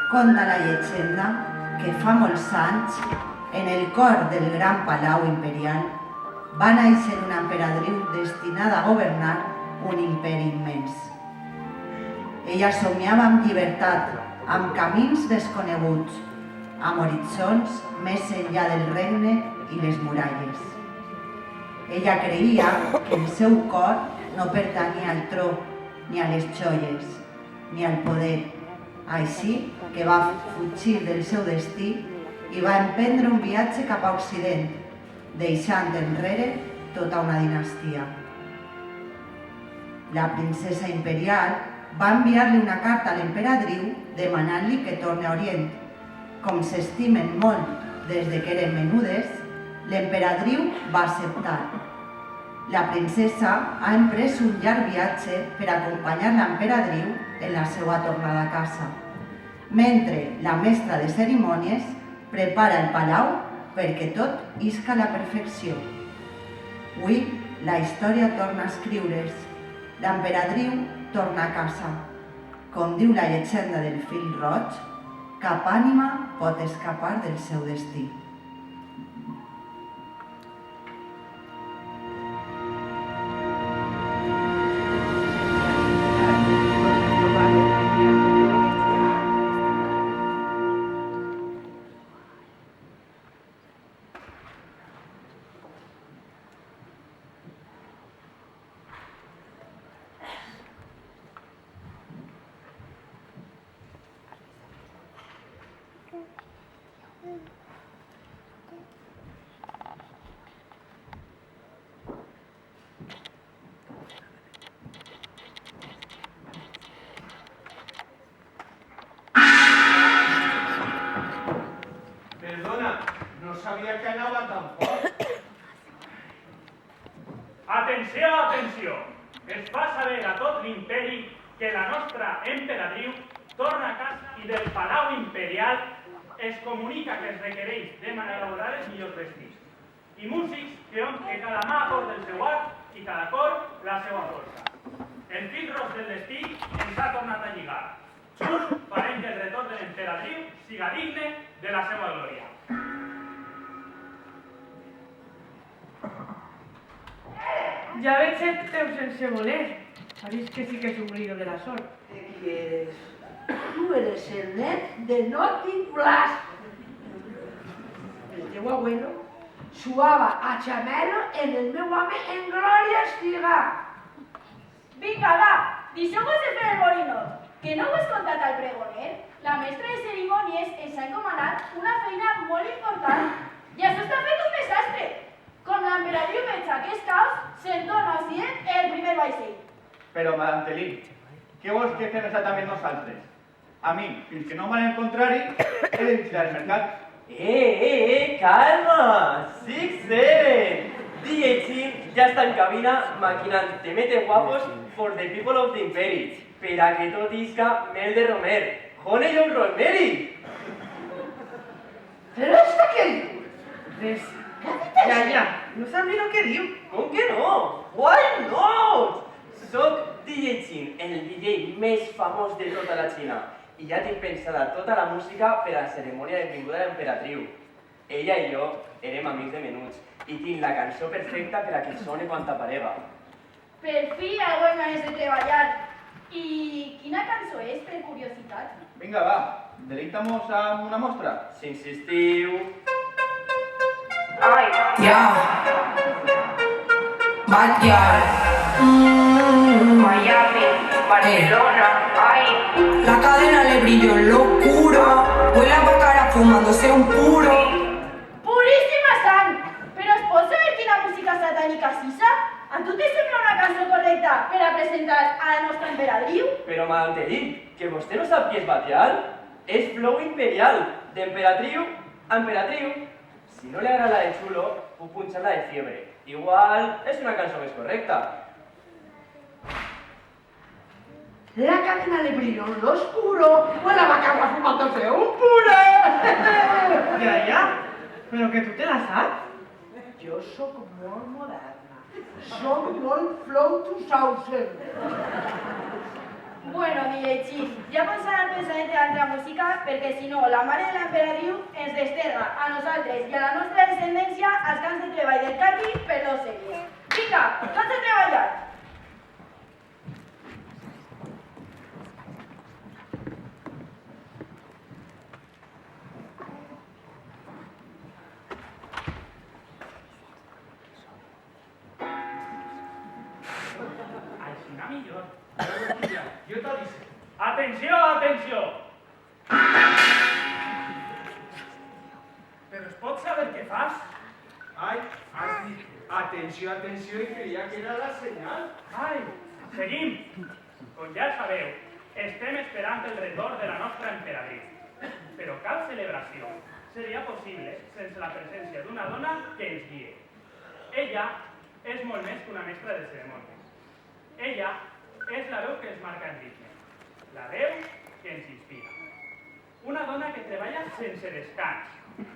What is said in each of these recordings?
Conta la llegenda que fa molts anys, en el cor del gran palau imperial, va néixer una emperadriu destinada a governar un imperi immens. Ella somiava amb llibertat, amb camins desconeguts, amb horitzons més enllà del regne i les muralles. Ella creia que el seu cor no pertanyia al tro, ni a les joies, ni al poder. Així que va fugir del seu destí i va emprendre un viatge cap a Occident, deixant enrere tota una dinastia. La princesa imperial va enviar-li una carta a l'emperadriu demanant-li que torni a Orient. Com s'estimen molt des de que eren menudes, l'emperadriu va acceptar. La princesa ha emprès un llarg viatge per acompanyar l'emperadriu en la seva tornada a casa, mentre la mestra de cerimònies prepara el palau perquè tot isca a la perfecció. Avui la història torna a escriure's. L'emperadriu torna a casa. Com diu la llegenda del fil roig, cap ànima pot escapar del seu destí. Perdona, no sabia que anava tan fort. Atenció, atenció! Es fa saber a tot l'imperi que la nostra emperadriu torna a casa i del palau imperial es comunica que es requereix de elaborar els millors vestits i músics que cada mà aporta el seu art i cada cor la seva força. El fil roig del destí ens ha tornat a lligar. Just farem que el retorn de l'emperadriu siga digne de la seva glòria. Ja veig el teu sense voler. Ha vist que sí que és un brillo de la sort. ¿Qué quieres? Tú eres el net de Naughty Blas. El teu abuelo suava a chamelo en el meu home en glòria estiga. Vinga, va, deixeu-vos de fer el borinot, que no ho has contat al pregoner. La mestra de cerimònies ens ha encomanat una feina molt important i això està fet un desastre. Com l'emperadriu veig aquest caos, se'n torna a Occident el primer vaixell. Però, Madame Telí, què vols que fem exactament nosaltres? A mi, fins que no m'han el contrari, he de vigilar el mercat. Calma! 6-7! DJ Chin ya está en cabina maquinant temete guapos for the people of the Imperi, per a que tot isca mel de romer. Honey John Rosemary! Però esta què diu? Res. Què ha dit això? Ja, no sap ni el que diu. Com que no? Why not? Soc DJ Chin, el DJ més famós de tota la Xina, i ja tinc pensada tota la música per a la cerimònia de benvinguda de l'emperatriu. Ella i jo érem amics de menuts i tinc la cançó perfecta per a que soni quan t'aparega. Per fi algú amb ganes de treballar. I quina cançó és, per curiositat? Vinga, va, deleitamos amb una mostra. Si insistiu... Yeah. Bad girl. Miami, Barcelona, ay. La cadena le brilló en lo oscuro. Huele a bacara fumándose un puro. Puríssima sang! Però es pot saber quina música satànica és esa? A tu te sembla una cançó correcta per a presentar a la nostra emperadriu? Però, Madame Telí, que vostè no sap qui és Batial? És flow imperial, d'emperatriu a emperatriu. Si no le agrada la de chulo, puc punxar la de fiebre. Igual és una cançó més correcta. La cadena le brilló en lo oscuro. Huele a bacala fumándose un puro. Ja, però que tu te la saps. Jo sóc molt moderna. Sóc molt flow 2000. Bueno, DJ Chis, ja posant el pensamento a l'altra música perquè si no la mare de l'emperadriu ens desterra a nosaltres i a la nostra descendència als camps de treball del caqui per 2 segles. Vinga, tots a treballar! Aixina millor. Jo t'ho dic. Atenció, atenció! Però es pot saber què fas? Ai, has dit atenció, atenció, i creia que era la senyal. Ai, seguim. Com ja sabeu, estem esperant el retorn de la nostra emperadriu. Però cap celebració seria possible sense la presència d'una dona que ens guie. Ella és molt més que una mestra de cerimònies. Ella és la veu que ens marca el ritme, la veu que ens inspira. Una dona que treballa sense descans,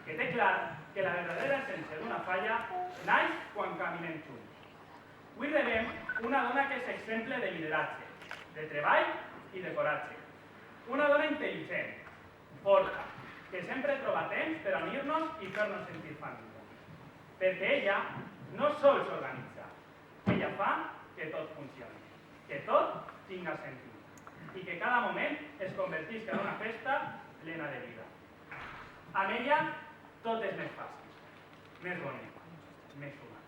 que té clar que la verdadera essència d'una falla naix quan caminem junts. Avui rebem una dona que és exemple de lideratge, de treball i de coratge. Una dona intel·ligent, forta, que sempre troba temps per a unir-nos i fer-nos sentir família. Perquè ella no sols s'organitza, ella fa que tot funcioni, que tot tinga sentit i que cada moment es convertisca en una festa plena de vida. Amb ella tot és més fàcil, més bonic, més humà.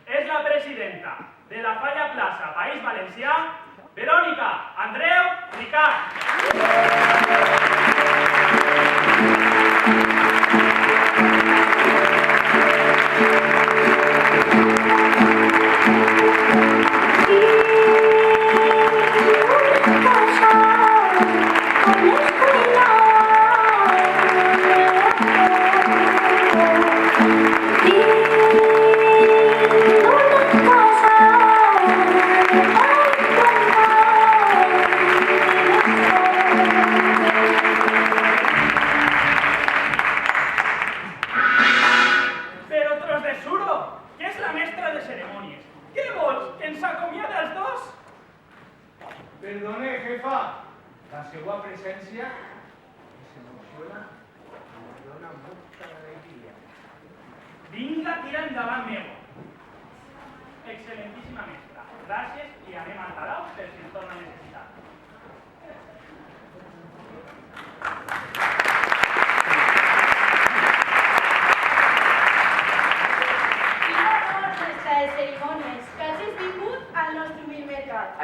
És la presidenta de la Falla Plaça País Valencià, Verònica Andreu Ricard. Perdone, jefa, la seva presència s'emociona i me dona molta alegria. Vinga, tira endavant meu. Excel·lentíssima mestra. Gràcies i anem al palau per si ens torna a necessitar.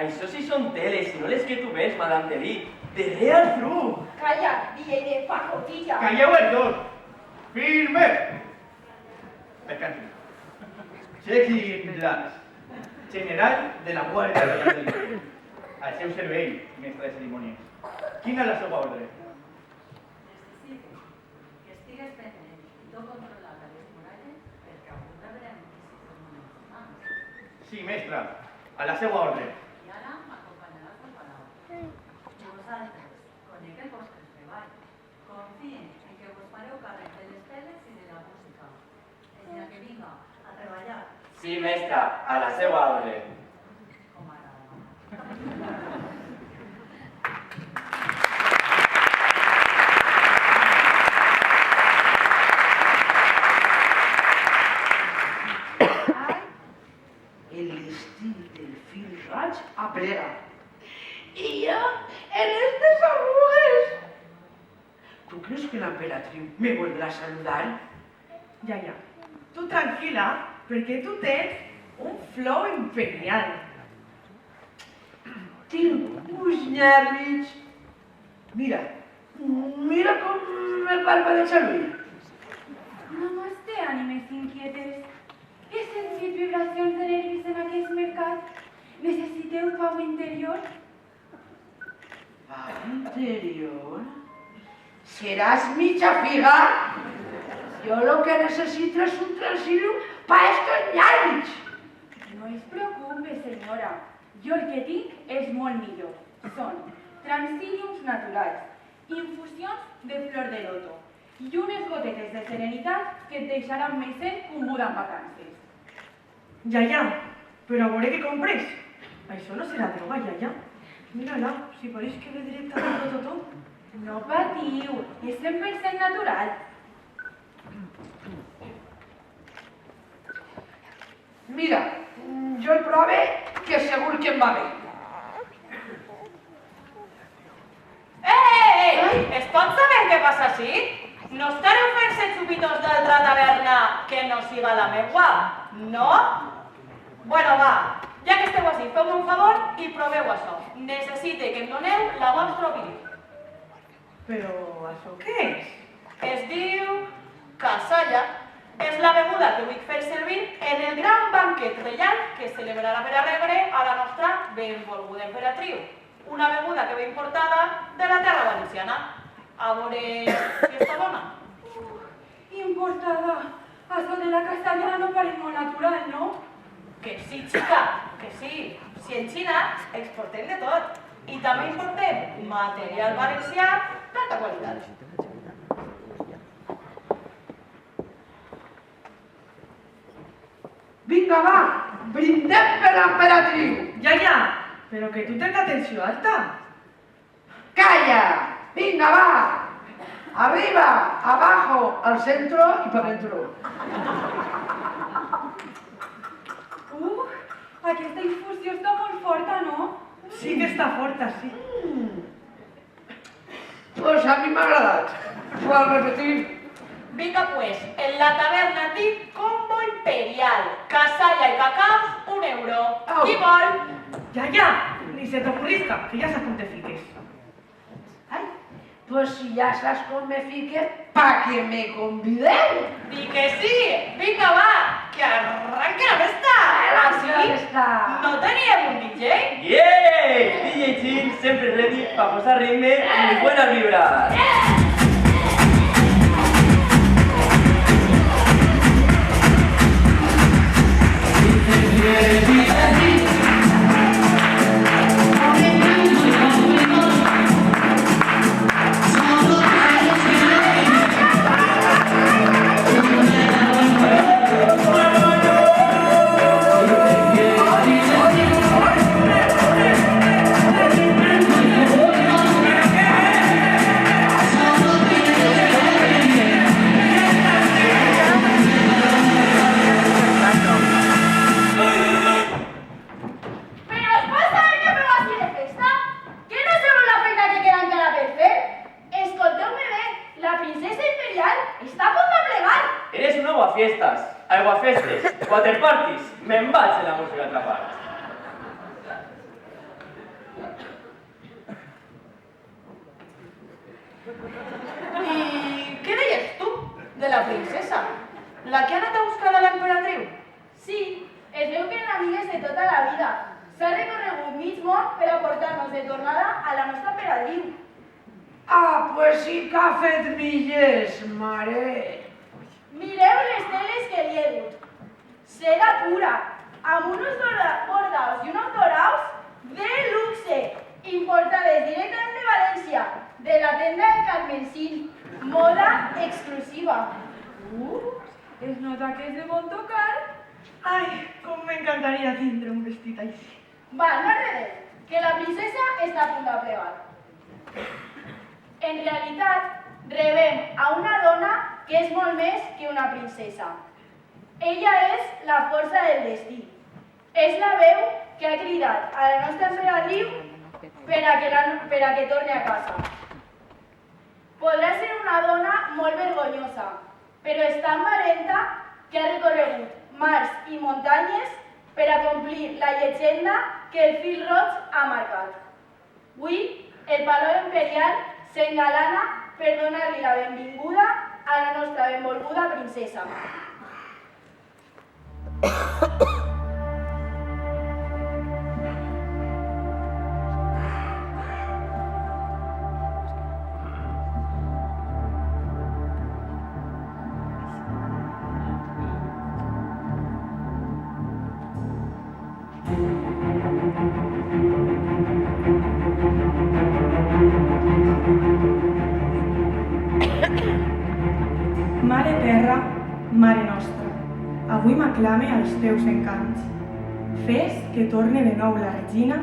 Això sí són teles, i no les que tu ves, Madame Delit. De Real True. Calla, DJ de pacotilla. Calleu els dos. Firme. Descansin. Chequi Blas, general de la Guàrdia Reial del Imperio. Al seu servei, mestre de cerimònies. Quina és la seva ordre? Necessito que estigues pendent i tot controlat a les muralles perquè avui rebrem notícies dels municipals. Sí, mestre. A la seva ordre. I ara m'acompanyaràs al palau. I vosaltres, conegueu el vostre treball. Confien en que vos fareu càrrec de les teles i de la música. Així que vinga, a treballar. Sí, mestra, a la seva ordre. Com ara. Aplega. Y yo, en estas arrugas. ¿Tú crees que la emperatriz me volverá a saludar? Ja. Tu tranquil·la, perquè tu tens un flow imperial. Tinc uns nervis. Mira com el palpa de Xaluí. Namaste, ànimes inquietes. He sentit vibracions de nervis en aquest mercat. Necessiteu pau interior? ¿Pau interior? ¿Serás mi chafiga? Yo lo que necesito es un transilio para estos ñarvis. No es preocupe, senyora. Jo el que tinc és molt millor. Són transíliums naturals, infusions de flor de loto i unes gotetes de serenitat que et deixaran més zen que un Buda en vacances. Ja, però a veure què compres. Això no serà droga, ja. Mira-la, si pareix que ve directament de tot. No patiu, és 100% natural. Mira, jo el prove que segur que em va bé. Es pot saber què passa així? No estareu fent-se xupitos d'altra taverna que no siga la meua, no? Bueno, va, ja que esteu així, feu-me un favor i proveu això. Necessite que em doneu la vostra opinió. Però això què és? Es diu casalla. És la beguda que vull fer servir en el gran banquet reial que es celebrarà per a rebre a la nostra benvolguda emperatriu. Una beguda que ve importada de la terra valenciana. A veure si està bona. Importada. Això de la casalla no pareix molt natural, no? Que sí, xica, que sí. Si en Xina exportem de tot. I també importem material valencià d'alta qualitat. Vinga, va, brindem per l'emperatriu. Ja, però que tu tens la tensió alta. Calla, vinga, va. Arriba, abajo, al centro y para dentro. Aquesta infusió està molt forta, no? Sí que està forta, sí. Pues a mi m'ha agradat. Ho has repetir. Vinga, pues, en la taverna tinc combo imperial. Casalla i cacaus, €1. Qui vol? Ja, ni se t'ocorrisca, que ja saps com te fiques. Ai, pues si ja saps com me fique, pa que me convideu. Di que sí! Vinga, va, que arranque la festa! No teníem un DJ? ¡Yay! DJ Chin siempre ready para posar ritme y buenas vibras. Aiguafestes, waterparties, me'n vaig en la música altra part. I què deies tu de la princesa? La que ha anat a buscar a l'emperatriu? Sí, es veu que eren amigues de tota la vida. S'ha recorregut mig món per a portar-nos de tornada a la nostra emperatriu. Ah, pues sí que ha fet milles, mare. Mireu les teles que li he dut. Seda pura, amb uns bordaus i uns doraus de luxe, importades directament de València, de la tenda de Carmencín, moda exclusiva. Es nota que és de bon tocar. Ai, com m'encantaria tindre un vestit així. Va, no arredeu, que la princesa està a punt de plegar. En realitat, rebem a una dona que és molt més que una princesa. Ella és la força del destí. És la veu que ha cridat a la nostra emperatriu per a que torni a casa. Podrà ser una dona molt vergonyosa, però és tan valenta que ha recorregut mars i muntanyes per a complir la llegenda que el fil roig ha marcat. Avui, el Palau Imperial s'engalana per donar-li la benvinguda a la nostra benvolguda princesa. Mare terra, mare nostra, avui m'aclame als teus encants. Fes que torne de nou la regina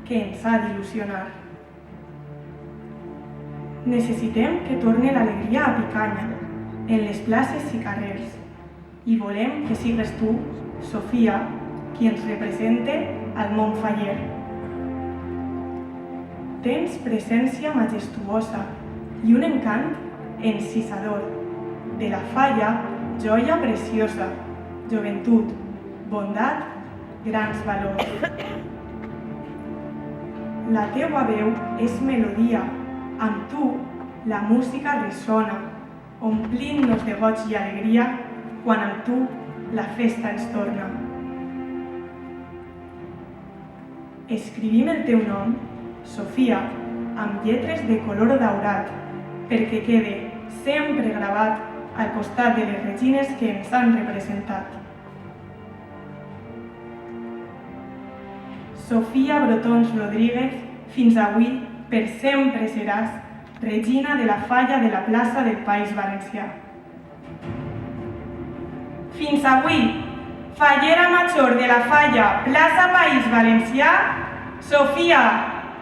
que ens ha d'il·lusionar. Necessitem que torni l'alegria a Picanya, en les places i carrers. I volem que sigues tu, Sofia, qui ens represente al Montfaller. Tens presència majestuosa i un encant encisador. De la Falla, joia preciosa, joventut, bondat, grans valors. La teua veu és melodia, amb tu la música ressona, omplint-nos de goig i alegria quan amb tu la festa ens torna. Escrivim el teu nom, Sofia, amb lletres de color daurat, perquè quede sempre gravat al costat de les regines que ens han representat. Sofia Brotons Rodríguez, fins avui per sempre seràs regina de la Falla de la plaça del País Valencià. Fins avui, fallera major de la Falla, plaça País Valencià, Sofia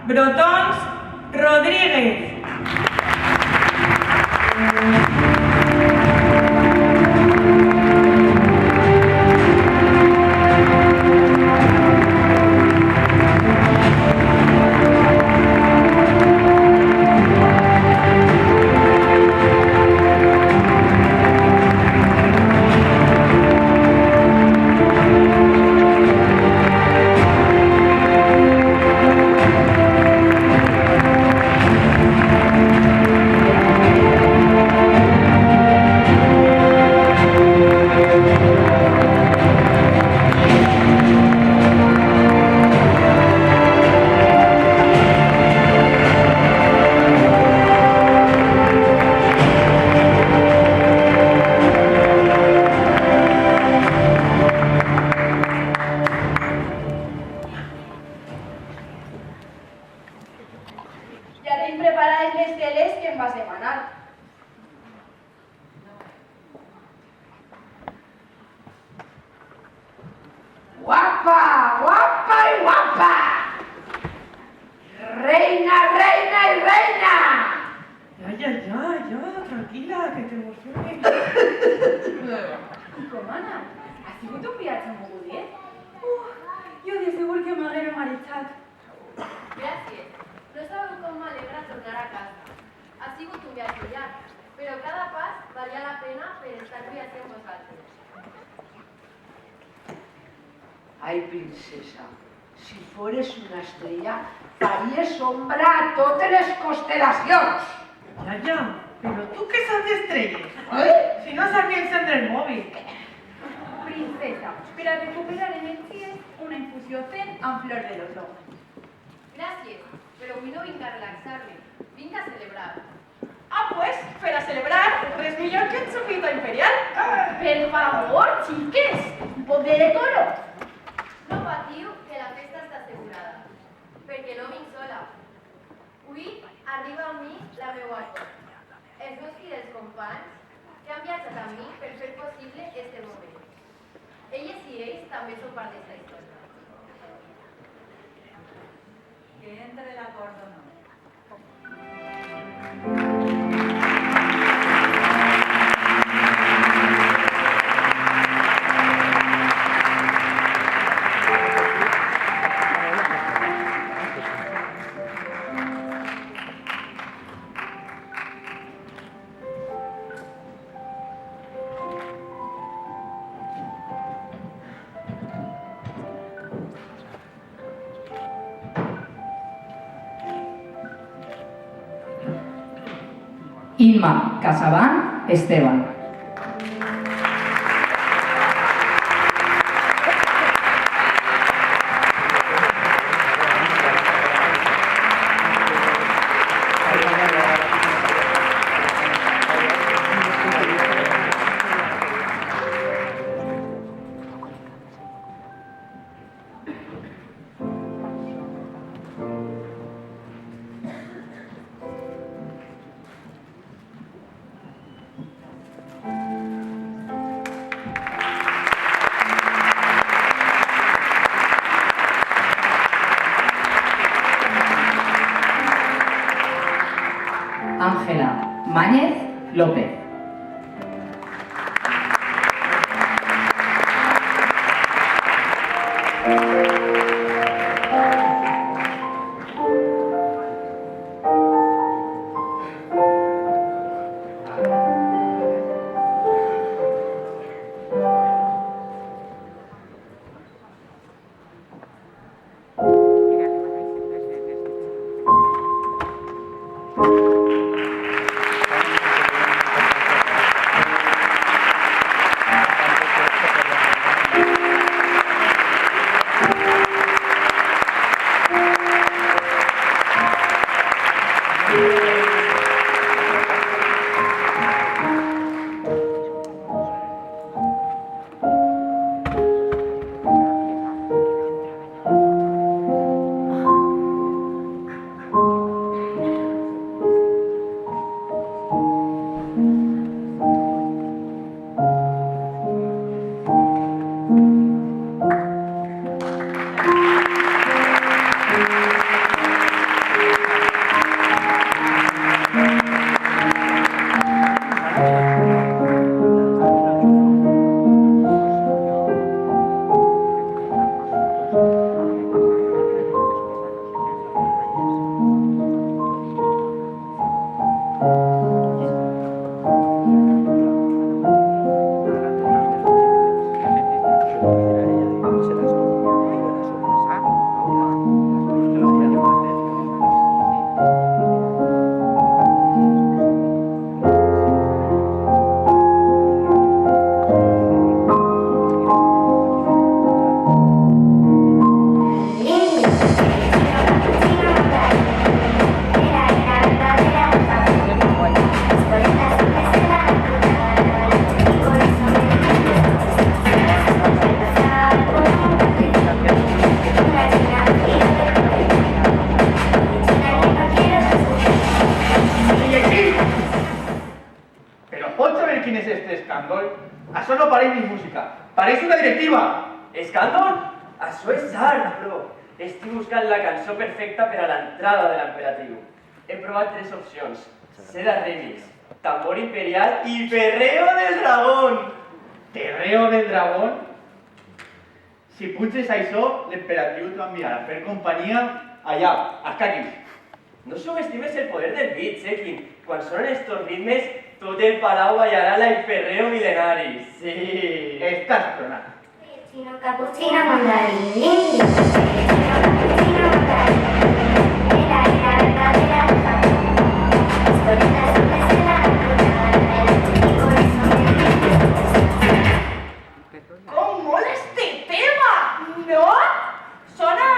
Brotons Rodríguez. Ai, princesa, si fores una estrella, faries sombra a totes les constel·lacions. Yaya, però tu què saps d'estrelles? Si no sabia encendre el mòbil. Princesa, per a recuperar energies, una infusió zen amb flor de loto. Gràcies, però avui no vinc a relaxar-me, vinc a celebrar. Ah, pues, per a celebrar, res millor que un sopito imperial. Per favor, xiques, un poc de decoro. No patiu, que la festa està assegurada, perquè no vinc sola. Avui arriba a mi la meva ànima, els meus fidels companys que han viatjat amb mi per fer possible este moment. Elles i ells també són part d'esta història. Que entre l'acord o no. Inma Casabán Esteban. Ángela Máñez López. Això no pareix ni música, pareix una directiva! Escàndol? Això és art, bro. Estic buscant la cançó perfecta per a l'entrada de l'Emperatriu. He provat 3 opcions. Seda remix, tambor imperial i perreo del dragón. Perreo del dragón? Si puges això, l'Emperatriu t'enviarà a fer companyia allà, als caquis. No subestimes el poder del beat, Sekin. Quan sonen estos ritmes, tot el palau ballarà la perreo milenaris. Sí. Estàs tronant. Chino cappuccino mandarín. Cappuccino mandarín. Era verdadera. Historietas sobre la Com mola este tema, no? Sona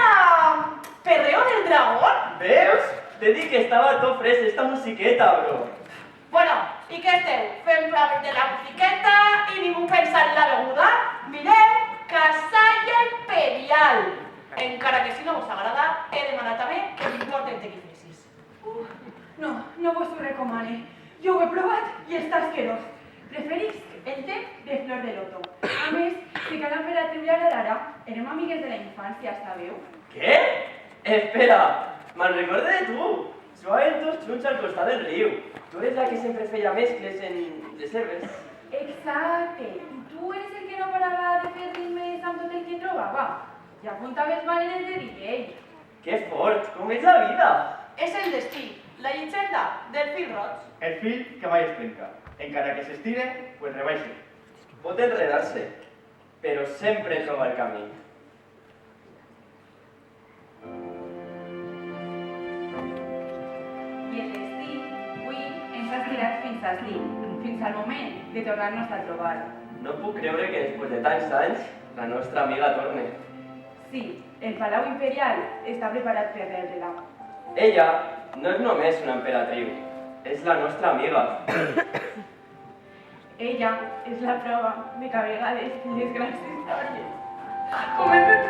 perreo del dragón. Veus? T'he dit que estava tot fresc esta musiqueta, bro. Bueno, i què esteu? Fem proves de la musiqueta i ningú pensa en la beguda? Mireu, Casalla Imperial. Encara que si no vos agrada, he demanat també que m'importen tequifesis. No vos ho recomane. Jo ho he provat i està asquerós. Preferisc el té de flor de loto. A més, si cada l'Emperatriu li agradarà, érem amigues de la infància, sabeu? Què? Espera, me'n recordo de tu. Jugaven tots junts al costat del riu. Tu eres la que sempre feia mescles en les herbes. Exacte. I tu eres el que no parava de fer ritmes amb tot el que trobava. Ja apuntaves maneres de DJ. Que fort, com és la vida? És el destí, la llegenda del fil roig. El fil que mai es trenca. Encara que s'estire, pues rebaixa. Pot enredar-se, però sempre troba el camí. I el destí, avui, ens ha estirat fins ací, fins al moment de tornar-nos a trobar. No puc creure que després de tants anys la nostra amiga torne. Sí, el Palau Imperial està preparat per rebre-la. Ella no és només una emperatriu, és la nostra amiga. Ella és la prova de que a vegades les grans històries comencen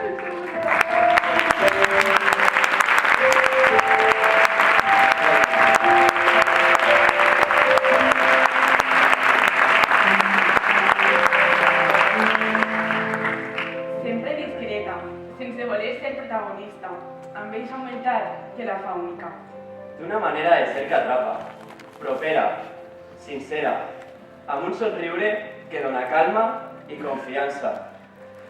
sempre discreta, sense voler ser protagonista, amb ells augmentar que la fa única. D'una manera de ser que atrapa, però propera, sincera, amb un somriure que dona calma i confiança.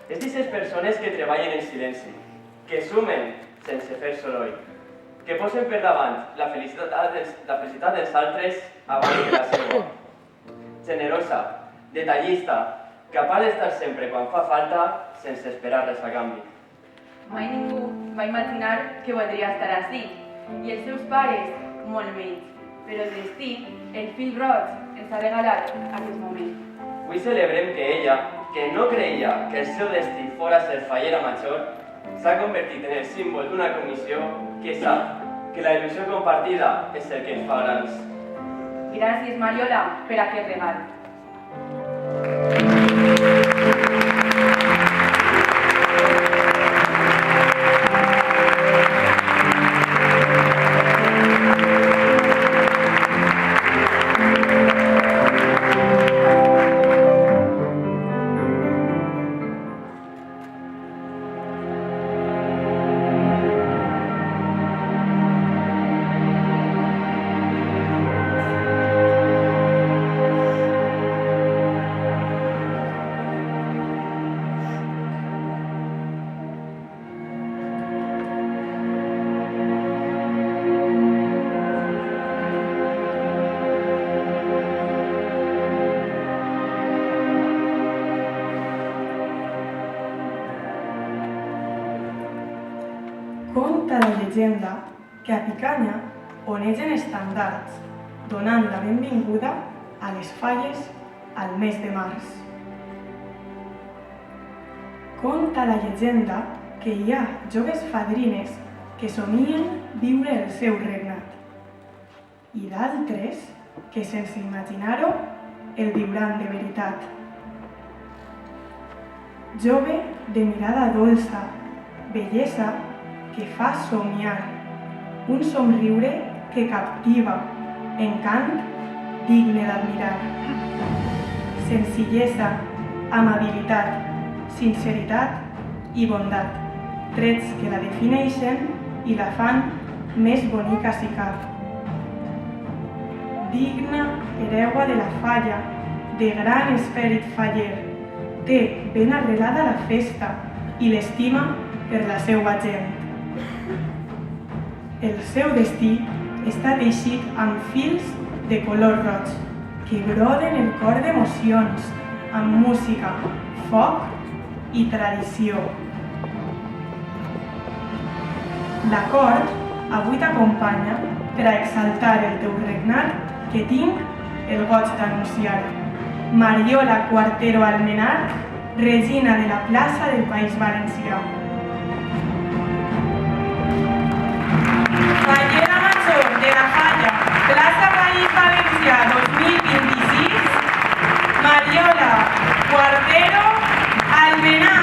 És d'aquestes persones que treballen en silenci, que sumen sense fer soroll, que posen per davant la felicitat dels altres abans que la seva. Generosa, detallista, capaç d'estar sempre quan fa falta sense esperar res a canvi. Mai ningú va imaginar que voldria estar així, i els seus pares molt menys, però el destí, el fil roig, ens ha regalat aquest moment. Avui celebrem que ella, que no creia que el seu destí fora ser fallera major, s'ha convertit en el símbol d'una comissió que sap que la il·lusió compartida és el que ens fa grans. Gràcies, Mariola, per aquest regal. Conta la llegenda que a Picanya onegen estandards, donant la benvinguda a les falles al mes de març. Conta la llegenda que hi ha joves fadrines que somien viure el seu regnat i d'altres que, sense imaginar-ho, el viuran de veritat. Jove de mirada dolça, bellesa que fa somiar, un somriure que captiva, encant digne d'admirar. Senzillesa, amabilitat, sinceritat i bondat, trets que la defineixen i la fan més bonica si cap. Digna hereua de la falla, de gran esperit faller, té ben arrelada la festa i l'estima per la seua gent. El seu destí està teixit amb fils de color roig que broden el cor d'emocions amb música, foc i tradició. La cort avui t'acompanya per a exaltar el teu regnat que tinc el goig d'anunciar. Mariola Cuartero Almenar, regina de la plaça del País Valencià. Fallera major de la Falla, plaça País Valencià 2026, Mariola Cuartero Almenar.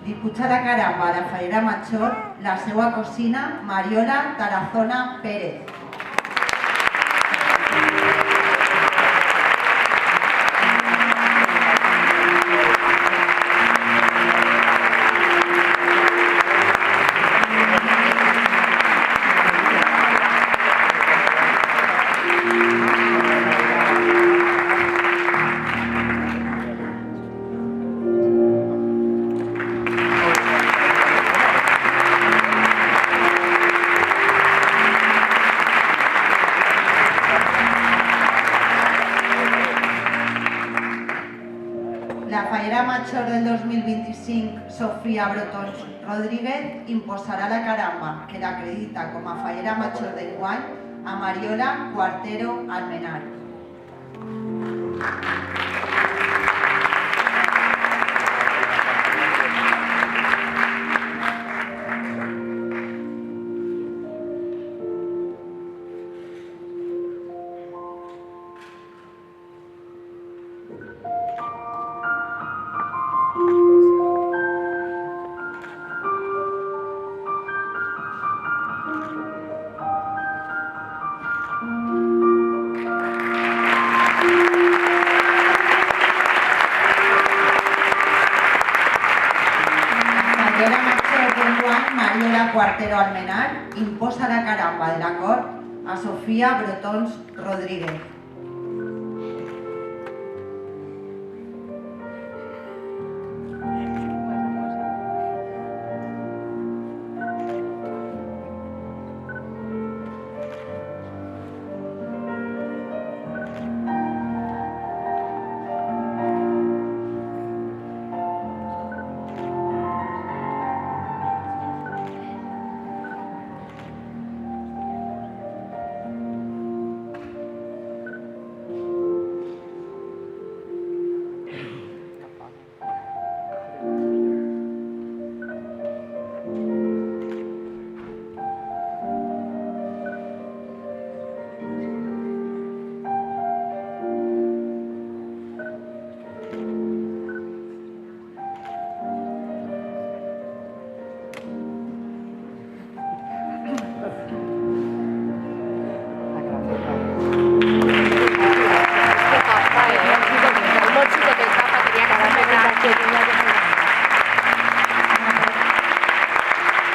Diputada caramba de Fallera Major, la seva cosina Mariola Tarazona Pérez. La fallera major del 2025, Sofía Brotons Rodríguez, imposarà la caramba que l'acredita com a fallera major d'enguany a Mariola Cuartero Almenar. Mariola Cuartero Almenar imposa la caramba de la cort a Sofía Brotons Rodríguez.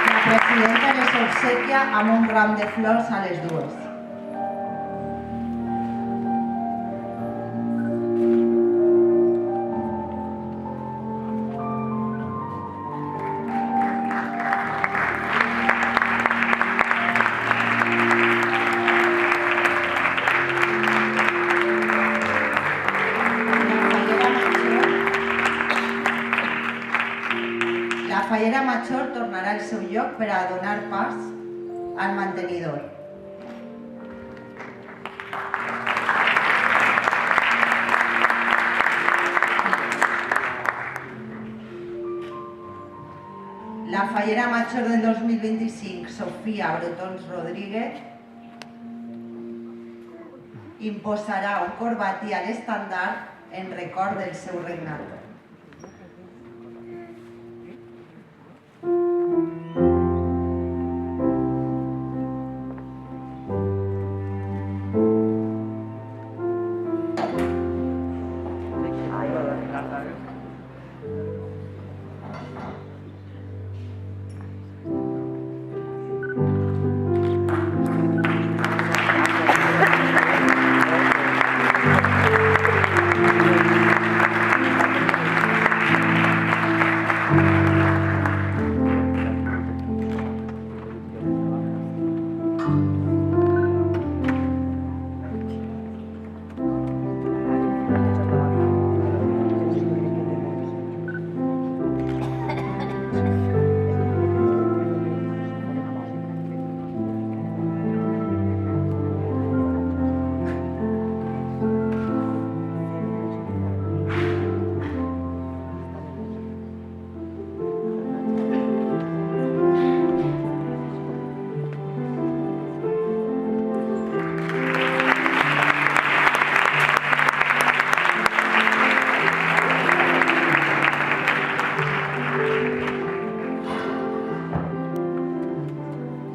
La presidenta les obsequia amb un ram de flors a les dues. La fallera major tornarà al seu lloc per a donar pas al mantenidor. La fallera major del 2025, Sofía Brotons Rodríguez, imposarà un corbatí a l'estandard en record del seu regnat.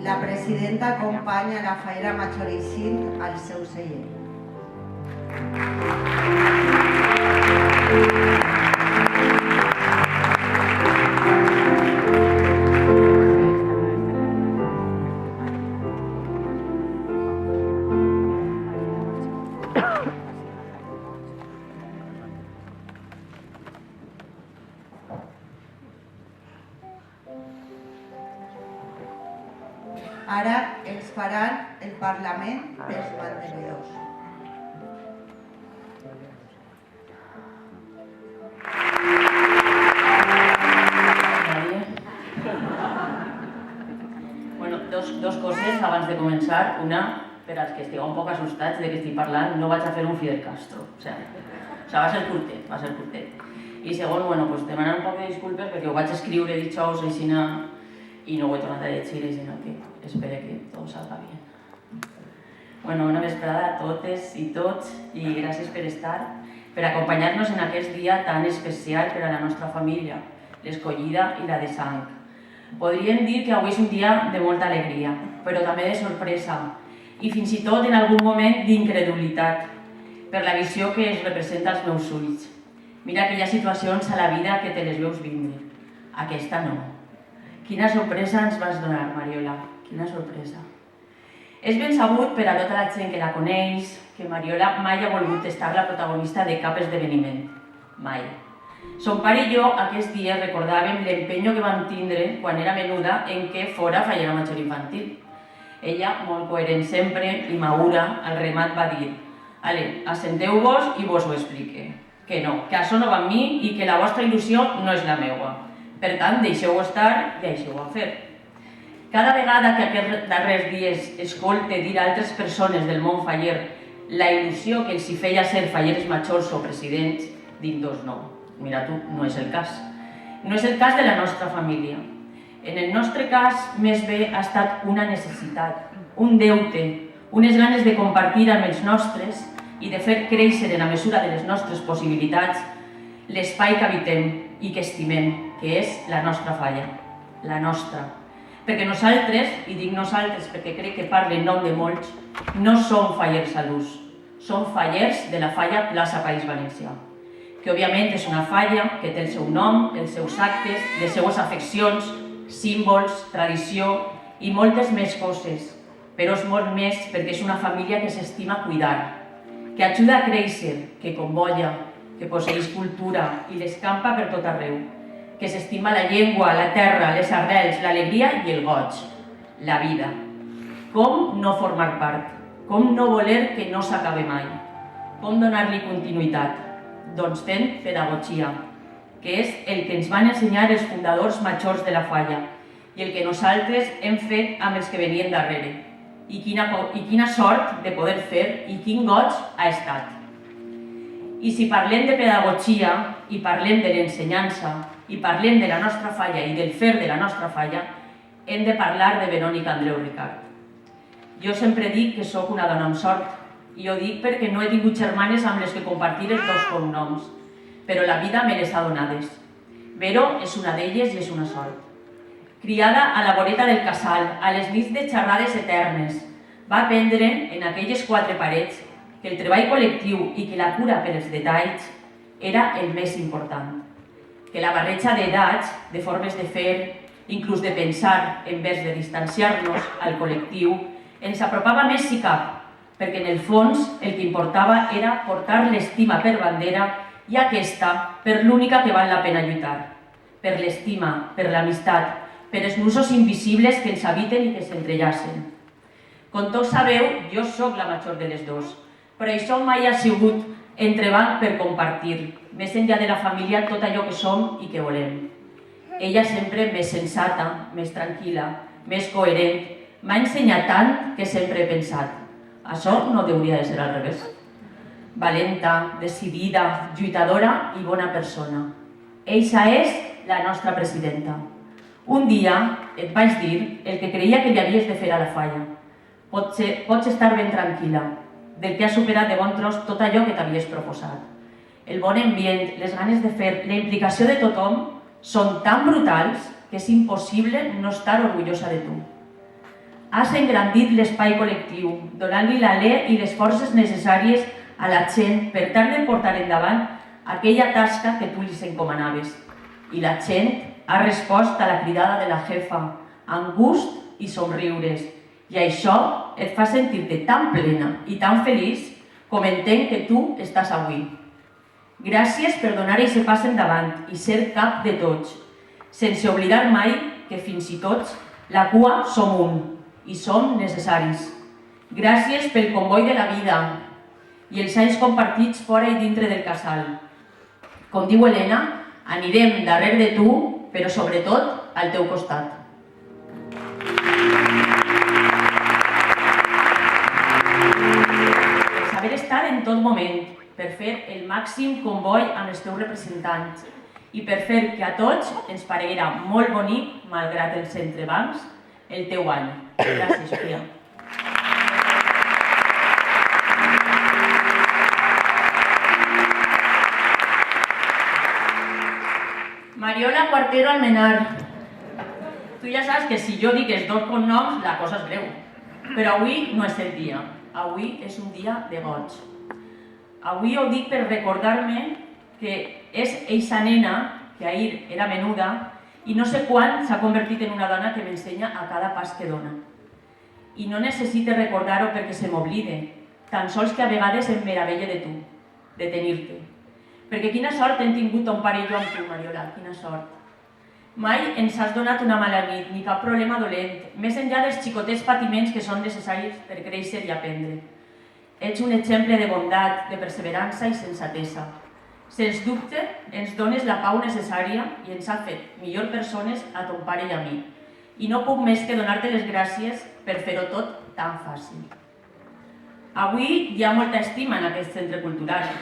La presidenta acompanya la fallera major eixint al seu celler. Ara ens faran el Parlament dels mantenidors. començar per als que estigueu un poc assustats de que estic parlant, no vaig a fer un Fidel Castro. O sigui, va ser curtet, va ser curtet. I segon, bueno, pues demanar un poc de disculpes perquè ho vaig escriure dijous aixina i no ho he tornat a llegir, sinó que espero que tot salga bé. Bueno, una vesprada a totes i tots i gràcies per estar, per acompanyar-nos en aquest dia tan especial per a la nostra família, l'escollida i la de sang. Podríem dir que avui és un dia de molta alegria, però també de sorpresa i fins i tot en algun moment d'incredulitat per la visió que es representa als meus ulls. Mira que hi ha situacions a la vida que te les veus vindre. Aquesta no. Quina sorpresa ens vas donar, Mariola. Quina sorpresa. És ben sabut per a tota la gent que la coneix que Mariola mai ha volgut estar la protagonista de cap esdeveniment. Mai. Son pare i jo aquest dia recordàvem l'empenyo que vam tindre quan era menuda en què fora fallera major infantil. Ella, molt coherent sempre i madura, al remat va dir: «Ale, assenteu-vos i vos ho explique. Que no, que això no va amb mi i que la vostra il·lusió no és la meua. Per tant, deixeu-ho estar i deixeu-ho fer». Cada vegada que aquests darrers dies escolte dir a altres persones del món faller la il·lusió que els hi feia ser falleres majors o presidents, dic, doncs no, mira tu, no és el cas. No és el cas de la nostra família. En el nostre cas, més bé ha estat una necessitat, un deute, unes ganes de compartir amb els nostres i de fer créixer en la mesura de les nostres possibilitats l'espai que habitem i que estimem, que és la nostra falla, la nostra. Perquè nosaltres, i dic nosaltres perquè crec que parlo en nom de molts, no som fallers a l'ús, som fallers de la falla Plaça País Valencià, que òbviament és una falla que té el seu nom, els seus actes, les seues afeccions, símbols, tradició i moltes més coses, però és molt més perquè és una família que s'estima cuidar, que ajuda a créixer, que convolla, que posseeix cultura i l'escampa per tot arreu, que s'estima la llengua, la terra, les arrels, l'alegria i el goig, la vida. Com no formar part? Com no voler que no s'acabe mai? Com donar-li continuïtat? Doncs fent pedagogia, que és el que ens van ensenyar els fundadors majors de la falla i el que nosaltres hem fet amb els que venien darrere. I quina sort de poder fer i quin goig ha estat. I si parlem de pedagogia i parlem de l'ensenyança i parlem de la nostra falla i del fer de la nostra falla, hem de parlar de Verònica Andreu Ricart. Jo sempre dic que sóc una dona amb sort i ho dic perquè no he tingut germanes amb les que compartir els dos cognoms, però la vida me les ha donades. Vero és una d'elles i és una sort. Criada a la voreta del casal, a les nits de xerrades eternes, va aprendre en aquelles quatre parets que el treball col·lectiu i que la cura per els detalls era el més important. Que la barreja d'edats, de formes de fer, inclús de pensar, en vez de distanciar-nos al col·lectiu, ens apropava més si cap, perquè en el fons el que importava era portar l'estima per bandera i aquesta per l'única que val la pena lluitar. Per l'estima, per l'amistat, per els nusos invisibles que ens habiten i que s'entrellacen. Com tots sabeu, jo sóc la major de les dos, però això mai ha sigut entrebanc per compartir, més enllà de la família, tot allò que som i que volem. Ella sempre més sensata, més tranquil·la, més coherent, m'ha ensenyat tant que sempre he pensat, això no hauria de ser al revés. Valenta, decidida, lluitadora i bona persona. Eixa és la nostra presidenta. Un dia et vaig dir el que creia que li havies de fer a la falla. Pots estar ben tranquil·la, del que has superat de bon tros tot allò que t'havies proposat. El bon ambient, les ganes de fer, la implicació de tothom són tan brutals que és impossible no estar orgullosa de tu. Has engrandit l'espai col·lectiu, donant-li l'alè i les forces necessàries a la gent per tal de portar endavant aquella tasca que tu li encomanaves. I la gent ha respost a la cridada de la jefa, amb gust i somriures. I això et fa sentir-te tan plena i tan feliç com entenc que tu estàs avui. Gràcies per donar aquest pas endavant i ser cap de tots, sense oblidar mai que fins i tots la cua som un i som necessaris. Gràcies pel comboi de la vida i els anys compartits fora i dintre del casal. Com diu Helena, anirem darrere de tu, però sobretot al teu costat. en tot moment, per fer el màxim comboi amb els teus representants i per fer que a tots ens pareguera molt bonic, malgrat els entrebancs, el teu any. Gràcies, Sofia. Mariola Cuartero Almenar. Tu ja saps que si jo dic els dos cognoms, la cosa és greu. Però avui no és el dia. Avui és un dia de goig. Avui ho dic per recordar-me que és eixa nena, que ahir era menuda, i no sé quan s'ha convertit en una dona que m'ensenya a cada pas que dona. I no necessite recordar-ho perquè se m'oblide, tan sols que a vegades em meravelle de tu, de tenir-te. Perquè quina sort hem tingut ton pare i jo amb tu, Mariola, quina sort. Mai ens has donat una mala nit, ni cap problema dolent, més enllà dels xicotets patiments que són necessaris per créixer i aprendre. Ets un exemple de bondat, de perseverança i sensatesa. Sens dubte, ens dones la pau necessària i ens ha fet millor persones a ton pare i a mi. I no puc més que donar-te les gràcies per fer-ho tot tan fàcil. Avui hi ha molta estima en aquest centre cultural.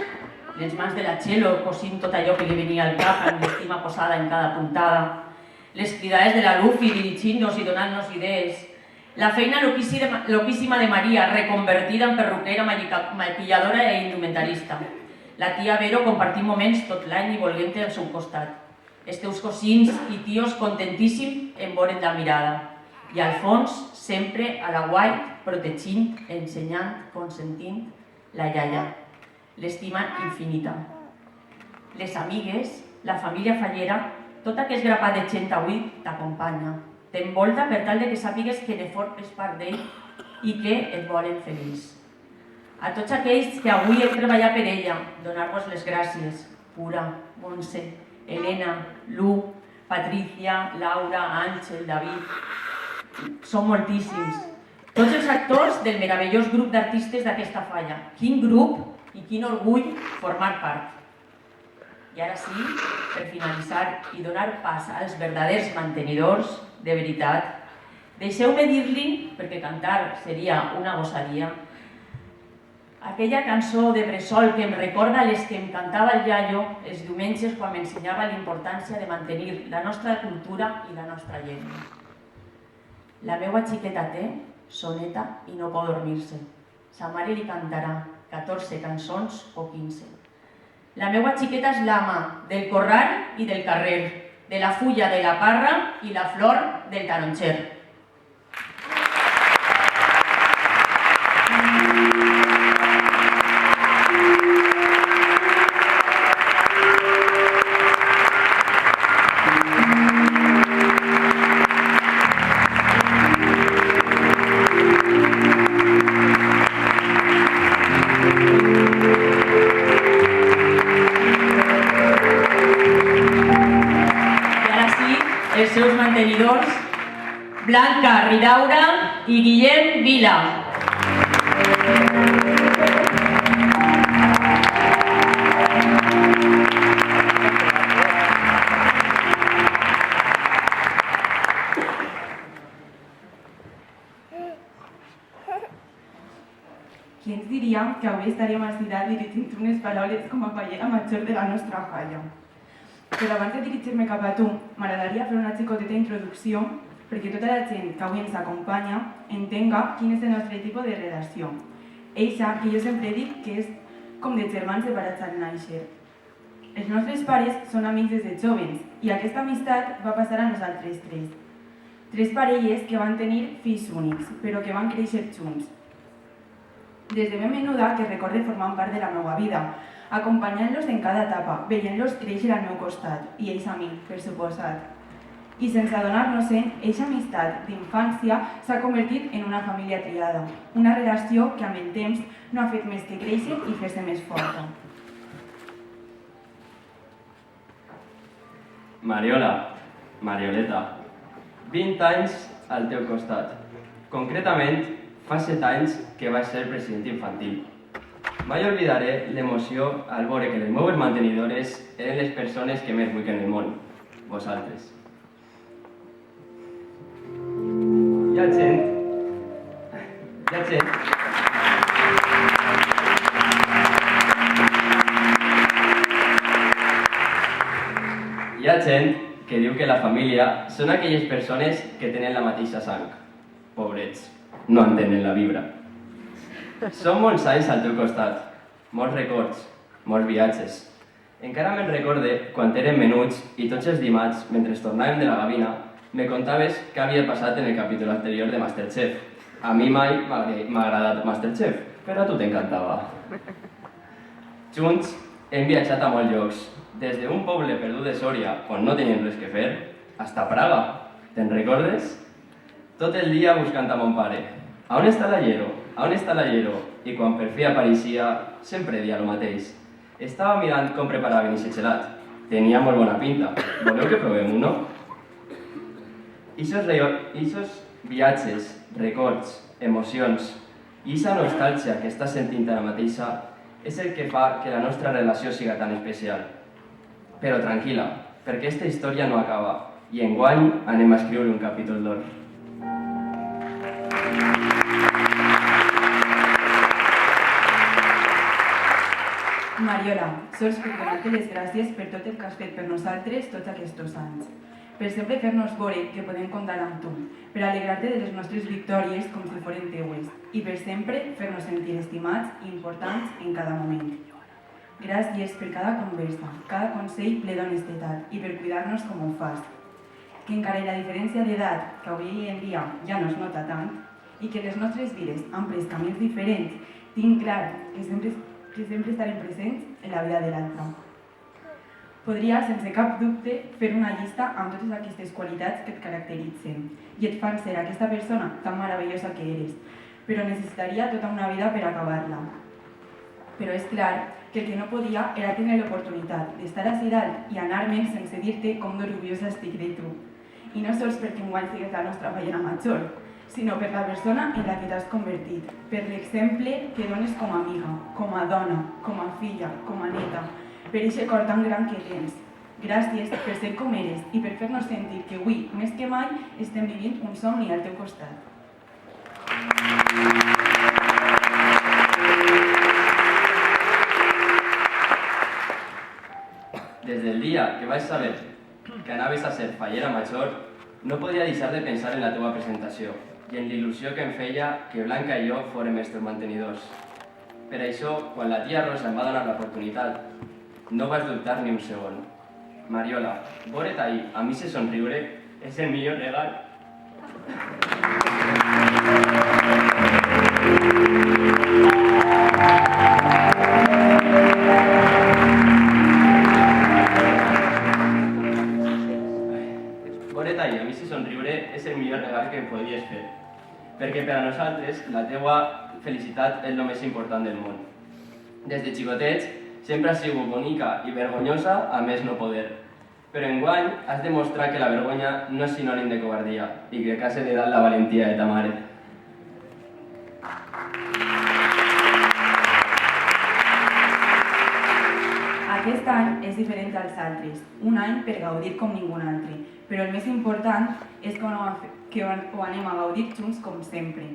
Les mans de la Txelo cosint tot allò que li venia al cap amb l'estima posada en cada puntada. Les cridades de la Lufi dirigint-nos i donant-nos idees. La feina loquíssima de Maria, reconvertida en perruquera, maquilladora i indumentarista. La tia Vero compartint moments tot l'any i volent-te al seu costat. Els teus cosins i tios contentíssims en veure'n la mirada. I al fons, sempre a la guai, protegint, ensenyant, consentint, la iaia. L'estima infinita. Les amigues, la família fallera, tot aquest grapat de gent avui t'acompanya. T'envolta per tal que sàpigues que de fort és part d'ell i que et volen feliç. A tots aquells que avui heu treballat per ella, donar-vos les gràcies. Pura, Montse, Helena, Lu, Patricia, Laura, Àngel, David. Són moltíssims. Tots els actors del meravellós grup d'artistes d'aquesta falla. Quin grup i quin orgull formar part. I ara sí, per finalitzar i donar pas als verdaders mantenidors, de veritat, deixeu-me dir-li, perquè cantar seria una gossaria, aquella cançó de bressol que em recorda les que em cantava el iaio els diumenges quan m'ensenyava l'importància de mantenir la nostra cultura i la nostra llengua. La meua xiqueta té soneta i no pot dormir-se. Sa mare li cantarà 14 cançons o 15. La meua xiqueta és l'ama del corral i del carrer, de la fulla de la parra i la flor del taronxer. Els seus mantenidors, Blanca Ridaura i Guillem Vila. Qui ens diria que avui estaríem a Ciutat dirigint unes paraules com a pallera major de la nostra falla? Però abans de dirigir-me cap a tu, m'agradaria fer una xicoteta introducció perquè tota la gent que avui ens acompanya entenga quin és el nostre tipus de relació. Eixa, que jo sempre dic que és com de germans separats al nàixer. Els nostres pares són amics des de jovens i aquesta amistat va passar a nosaltres tres. Tres parelles que van tenir fills únics, però que van créixer junts. Des de ben menuda que recorde formant part de la meva vida, acompanyant-los en cada etapa, veient-los créixer al meu costat, i ells a mi, per suposat. I sense adonar-nos-en, eixa amistat d'infància s'ha convertit en una família triada, una relació que amb el temps no ha fet més que créixer i fer-se més forta. Mariola, Marioleta, 20 anys al teu costat. Concretament, fa 7 anys que vaig ser president infantil. Mai oblidaré l'emoció al veure que les meves mantenidores eren les persones que més vull en el món, vosaltres. Hi ha gent Hi ha gent que diu que la família són aquelles persones que tenen la mateixa sang. Pobrets, no entenen la vibra. Són molts anys al teu costat, molts records, molts viatges. Encara me'n recorde quan érem menuts i tots els dimarts, mentre tornàvem de la gavina, me contaves què havia passat en el capítol anterior de Masterchef. A mi mai m'ha agradat Masterchef, però a tu t'encantava. Junts hem viatjat a molts llocs, des d'un poble perdut de Sòria, on no teníem res que fer, hasta Praga. Te'n recordes? Tot el dia buscant a mon pare. A on està l'allero? A on està l'allero? I quan per fi apareixia, sempre dia el mateix. Estava mirant com preparaven aquest gelat. Tenia molt bona pinta. Voleu que provem un, no? Ixos viatges, records, emocions i aquesta nostàlgia que estàs sentint ara mateixa és el que fa que la nostra relació siga tan especial. Però tranquil·la, perquè aquesta història no acaba i enguany anem a escriure un capítol d'or. Mariola, sols puc donar-te les gràcies per tot el que has fet per nosaltres tots aquests anys. Per sempre fer-nos veure que podem comptar amb tu, per alegrar-te de les nostres victòries com si foren teues, i per sempre fer-nos sentir estimats i importants en cada moment. Gràcies per cada conversa, cada consell ple d'honestedat i per cuidar-nos com ho fas. Que encara la diferència d'edat, que avui en dia ja no es nota tant, i que les nostres vides han pres camins diferents, tinc clar que sempre estarem presents en la vida de l'altre. Podria, sense cap dubte, fer una llista amb totes aquestes qualitats que et caracteritzen i et fan ser aquesta persona tan meravellosa que eres, però necessitaria tota una vida per acabar-la. Però és clar que el que no podia era tenir l'oportunitat d'estar ací dalt i anar-me'n sense dir-te com d'orgullosa estic de tu. I no sols perquè enguany sigues la nostra fallera major, sinó per la persona en la que t'has convertit, per l'exemple que dones com a amiga, com a dona, com a filla, com a neta, per aquest cor tan gran que tens. Gràcies per ser com eres i per fer-nos sentir que avui, més que mai, estem vivint un somni al teu costat. Des del dia que vaig saber que anaves a ser fallera major, no podia deixar de pensar en la teva presentació i en l'il·lusió que em feia que Blanca i jo fórem estos mantenidors. Per això, quan la tia Rosa em va donar l'oportunitat, no vaig dubtar ni un segon. Mariola, veure't ahir amb aquest somriure és el millor regal. Veure't ahir amb aquest somriure és el millor regal que em podries fer. Perquè per a nosaltres la teua felicitat és el més important del món. Des de xicotets sempre has sigut bonica i vergonyosa a més no poder. Però enguany has demostrat que la vergonya no és sinònim de covardia i que has heredat la valentia de ta mare. Aquest any és diferent als altres, un any per gaudir com ningú altre, però el més important és que ho anem a gaudir junts com sempre,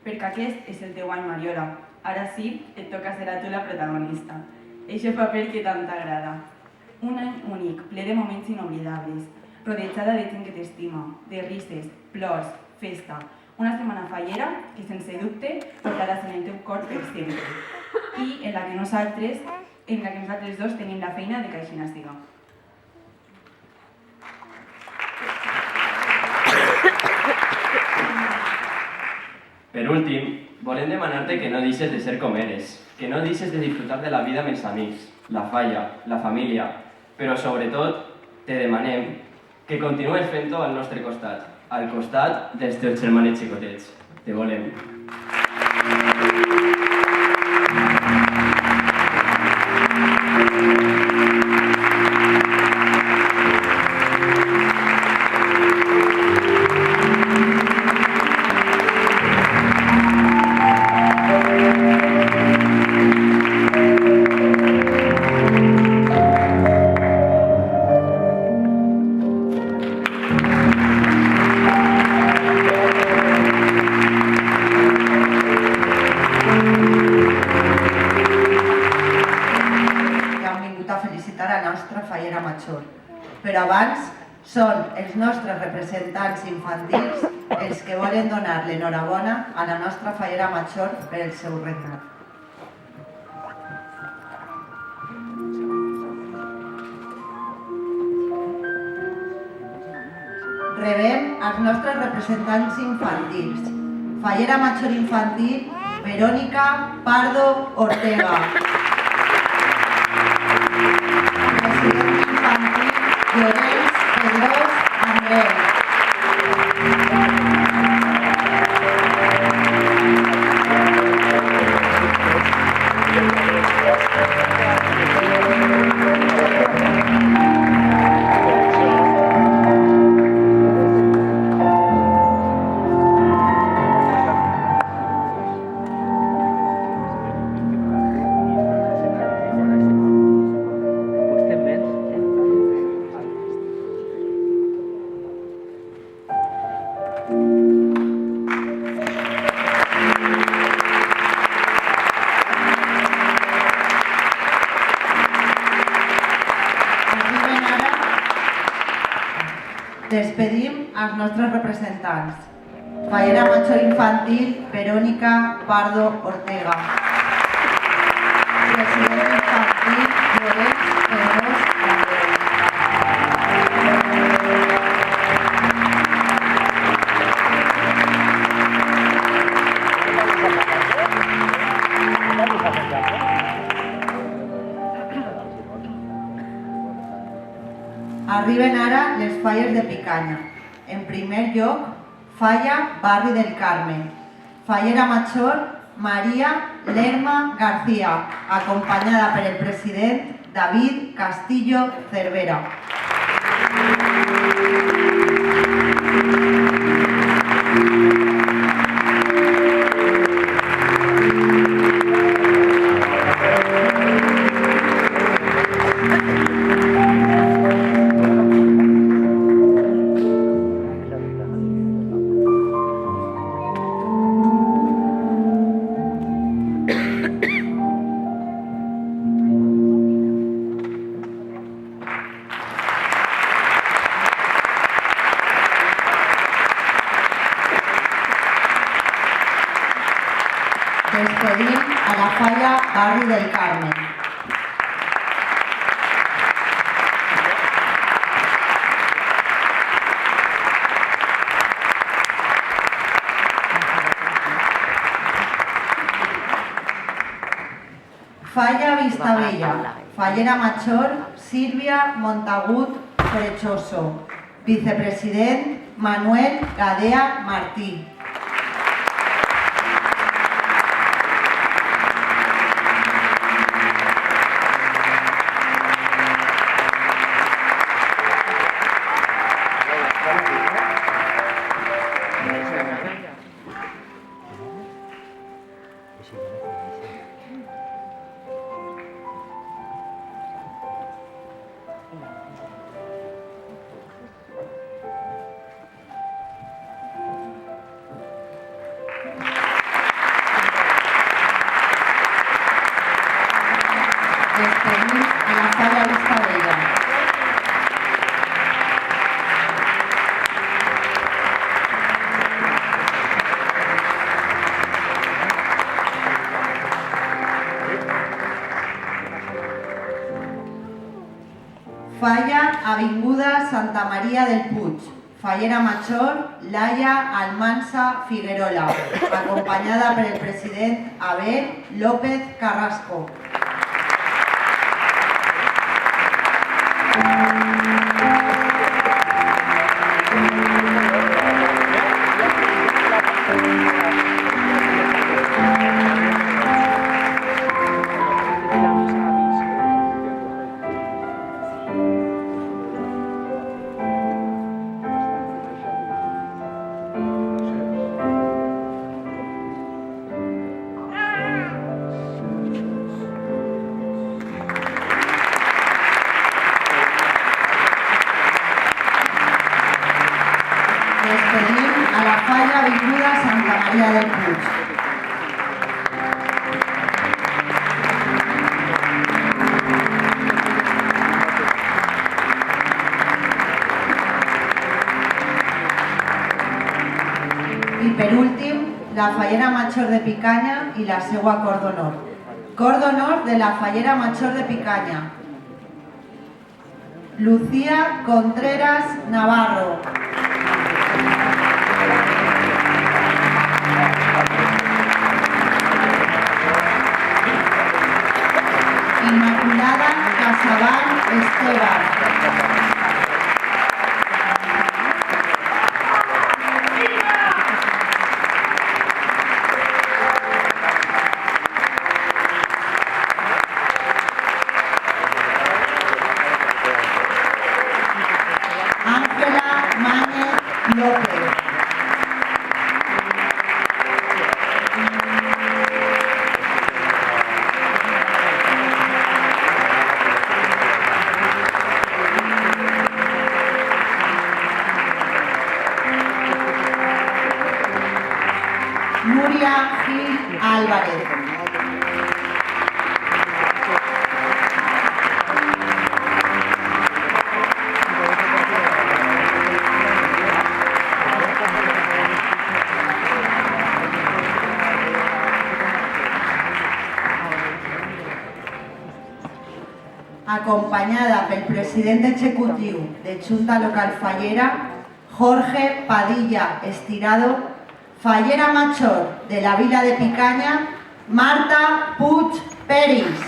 perquè aquest és el teu any, Mariola. Ara sí, et toca ser a tu la protagonista. Eixe paper que tant t'agrada. Un any únic, ple de moments inoblidables, rodejada de gent que t'estima, de rises, plors, festa. Una setmana fallera que, sense dubte, portaràs en el teu cor per sempre. I en la que nosaltres dos tenim la feina de que així siga. Per últim, volem demanar-te que no deixes de ser com eres, que no deixes de disfrutar de la vida amb els amics, la falla, la família, però sobretot te demanem que continues fent-ho al nostre costat, al costat dels teus germanets xicotets. Te volem. Però abans són els nostres representants infantils els que volen donar l'enhorabona a la nostra fallera major per el seu regnat. Rebem els nostres representants infantils. Fallera major infantil, Verónica Pardo Ortega. President infantil, Llorenç Pedrós Andreu. Despedim els nostres representants. Fallera major infantil, Verónica Pardo Ortega. President infantil, Llorenç Pedrós Andreu. Arriben ara les falles de Picanya. En primer lloc, falla Barri del Carmen. Fallera major, María Lerma García, acompanyada per el president David Castillo Cervera. Despedim a la falla Barri del Carmen. Falla Vistabella. Fallera major, Sílvia Montagut Frechoso. Vicepresident, Manuel Gadea Martí. Despedim a la falla Vistabella. Falla Avinguda Santa María del Puig. Fallera major, Laia Almansa Figuerola, acompanyada per el president Abel López Carrasco. Despedim a la falla Avinguda Santa María del Puig. la Fallera Major de Picanya i la seva cor d'honor. Cor d'honor de la Fallera Major de Picanya. Lucía Contreras Navarro. Inmaculada Casabán Esteban. Nuria Gil Álvarez. Acompanyada pel president executiu de Junta Local Fallera, Jorge Padilla Estirado, Fallera Major de la Vila de Picanya, Marta Puig Peris.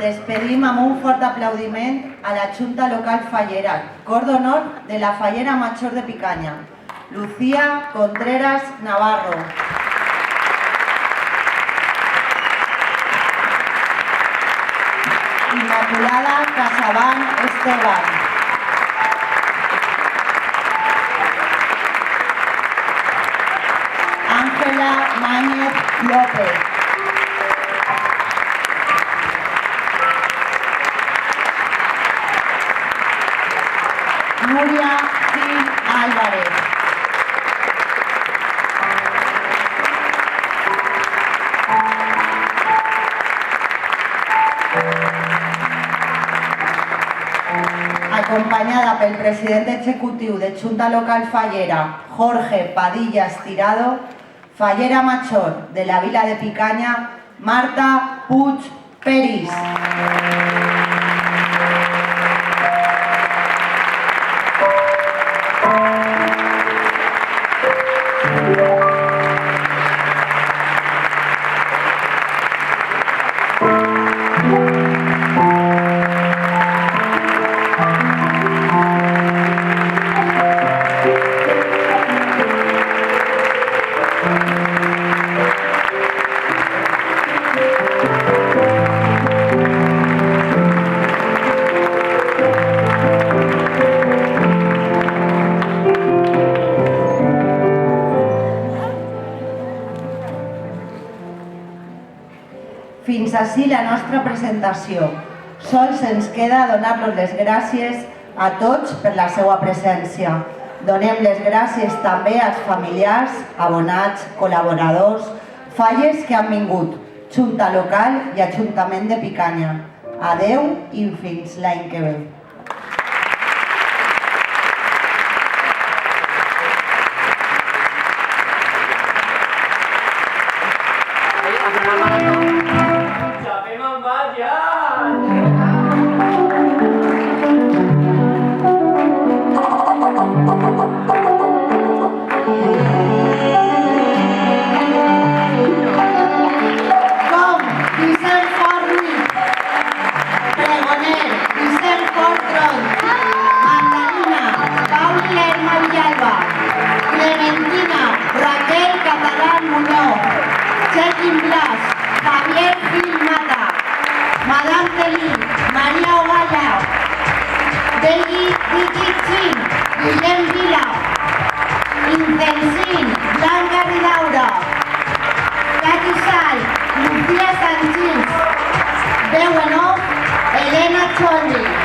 Despedim amb un fort aplaudiment a la Junta Local Fallera, cor d'honor de la Fallera Major de Picanya, Lucía Contreras Navarro. Inmaculada Casabán Esteban. Ángela Máñez López. Nuria Gil Álvarez. Acompanyada pel president executiu de Junta Local Fallera, Jorge Padilla Estirado, Fallera Major de la Vila de Picanya, Marta Puig Peris. Fins ací la nostra presentació. Sols ens queda donar-los les gràcies a tots per la seva presència. Donem les gràcies també als familiars, abonats, col·laboradors, falles que han vingut, Junta Local i Ajuntament de Picanya. Adeu i fins l'any que ve. Clementina, Raquel Catalán Muñoz, Chequín Blas, Javier Gil Mata, Madame Telí, María Ogaya, Digi Chin, Guillem Vila, Incensín, Blanca Ridaura, Cati Sal, Lucía Sanchís, Veu en off, Elena Cholli.